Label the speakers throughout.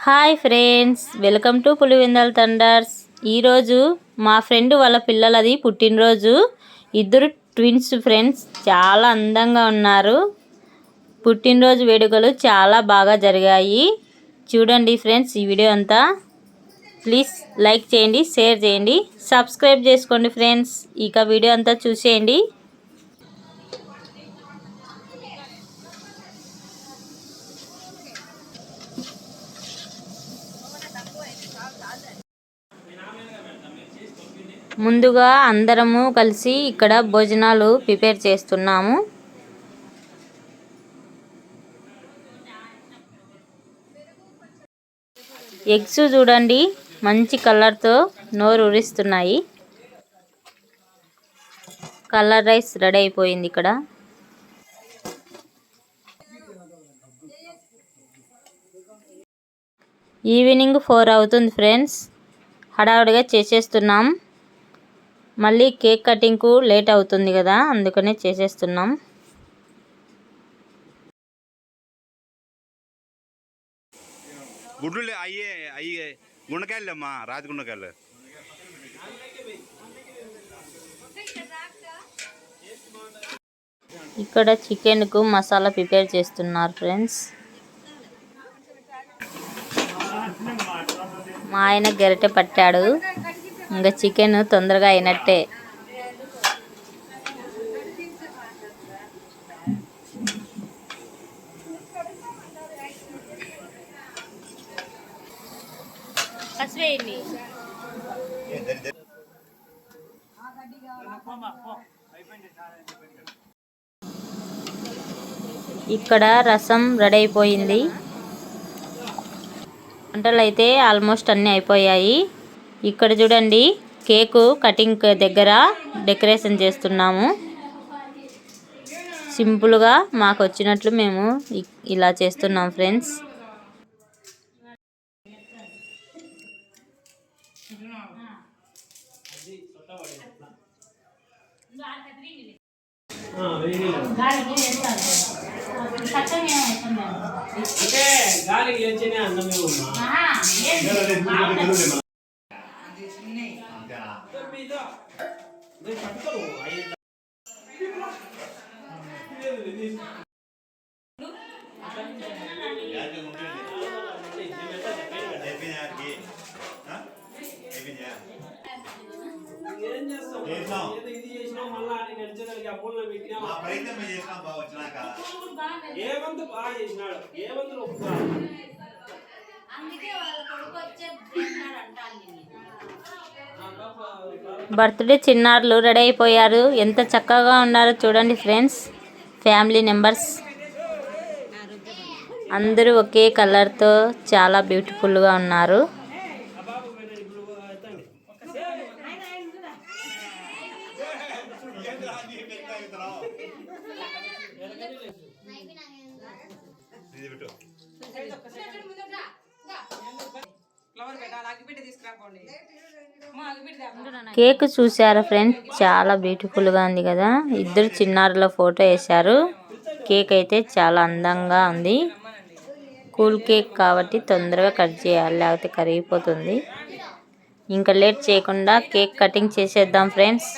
Speaker 1: Hi friends, welcome to Pulivendula Thunders. ఈరోజు మా friend వాళ్ళ పిల్లలది పుట్టినరోజు. ఇద్దరు ట్విన్స్ ఫ్రెండ్స్ చాలా అందంగా ఉన్నారు. పుట్టినరోజు వేడుకలు చాలా బాగా జరిగాయి. చూడండి ఫ్రెండ్స్ ఈ వీడియో అంతా. ప్లీజ్ లైక్ చేయండి, షేర్ చేయండి, సబ్స్క్రైబ్ చేసుకోండి ఫ్రెండ్స్. ఇక వీడియో అంతా చూసేయండి. ముందుగా అందరము కలిసి ఇక్కడ భోజనాలు ప్రిపేర్ చేస్తున్నాము. ఎగ్స్ చూడండి మంచి కలర్తో నోరు ఊరిస్తున్నాయి. కలర్ రైస్ రెడీ అయిపోయింది. ఇక్కడ ఈవినింగ్ 4 అవుతుంది ఫ్రెండ్స్. హడావుడిగా చేసేస్తున్నాం. మళ్ళీ కేక్ కటింగ్కు లేట్ అవుతుంది కదా, అందుకనే చేసేస్తున్నాం.
Speaker 2: గుడ్లు అయ్యే గుండకాయలేమ్మా, రాతి గుండకాయలు.
Speaker 1: ఇక్కడ చికెన్కు మసాలా ప్రిపేర్ చేస్తున్నారు ఫ్రెండ్స్. మా ఆయన గరిటె పట్టాడు. ఇంకా చికెన్ తొందరగా అయినట్టే. ఇక్కడ రసం రెడీ అయిపోయింది. వంటలు అయితే ఆల్మోస్ట్ అన్నీ అయిపోయాయి. ఇక్కడ చూడండి కేకు కటింగ్ దగ్గర డెకరేషన్ చేస్తున్నాము. సింపుల్గా మాకు వచ్చినట్లు మేము ఇలా చేస్తున్నాం ఫ్రెండ్స్. బర్త్డే చిన్నారులు రెడీ అయిపోయారు. ఎంత చక్కగా ఉన్నారో చూడండి ఫ్రెండ్స్. ఫ్యామిలీ మెంబర్స్ అందరూ ఒకే కలర్తో చాలా బ్యూటిఫుల్గా ఉన్నారు. కేక్ చూసారా ఫ్రెండ్స్, చాలా బ్యూటిఫుల్గా ఉంది కదా. ఇద్దరు చిన్నారుల ఫోటో వేశారు. కేక్ అయితే చాలా అందంగా ఉంది. కూల్ కేక్ కాబట్టి తొందరగా కట్ చేయాలి, లేకపోతే కరిగిపోతుంది. ఇంకా లేట్ చేయకుండా కేక్ కటింగ్ చేసేద్దాం ఫ్రెండ్స్.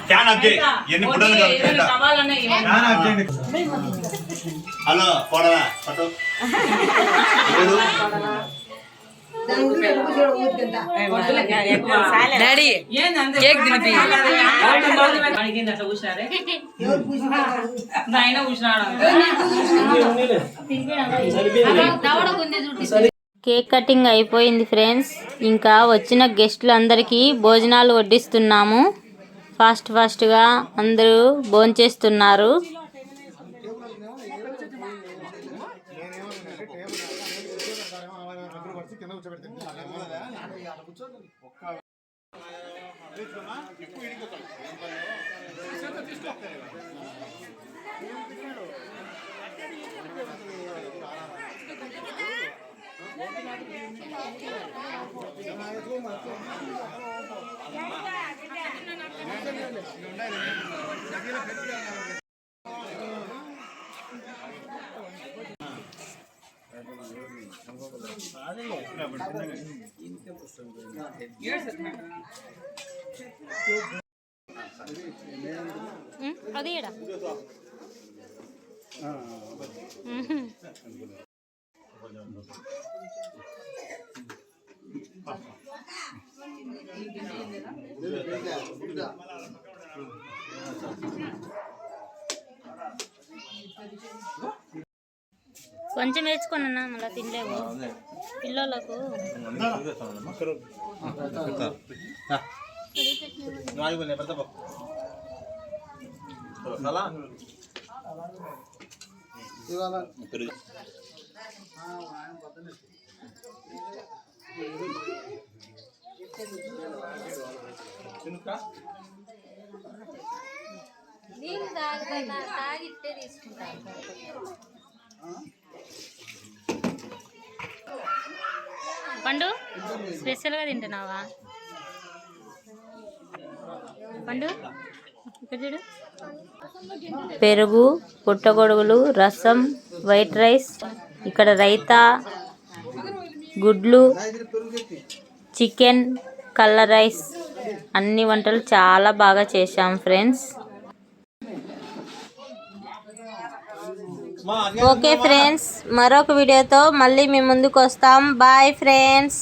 Speaker 2: ఫ్యాన్ ఆఫ్ చేయి. ఎన్ని ఫోటోలు హలో పోడరా ఫోటో
Speaker 3: డాడీ కేక్ తినిపి
Speaker 1: కేక్ కటింగ్ అయిపోయింది ఫ్రెండ్స్. ఇంకా వచ్చిన గెస్టులందరికీ భోజనాలు వడ్డిస్తున్నాము. ఫాస్ట్గా అందరూ భోంచేస్తున్నారు. అది కొంచెం వేసుకున్నా మళ్ళీ తినలేవు పిల్లలకు. తాగిట్టే తీసుకుంటాను. పండు స్పెషల్గా తింటున్నావా పండు? ఇక్కడ చూడు. పెరుగు, పుట్టగొడుగులు, రసం, వైట్ రైస్, ఇక్కడ రైతా, గుడ్లు, చికెన్, కలర్ రైస్, అన్ని వంటలు చాలా బాగా చేశాం ఫ్రెండ్స్. ఓకే ఫ్రెండ్స్, మరొక వీడియోతో మళ్ళీ మీ ముందుకు వస్తాం. Bye friends.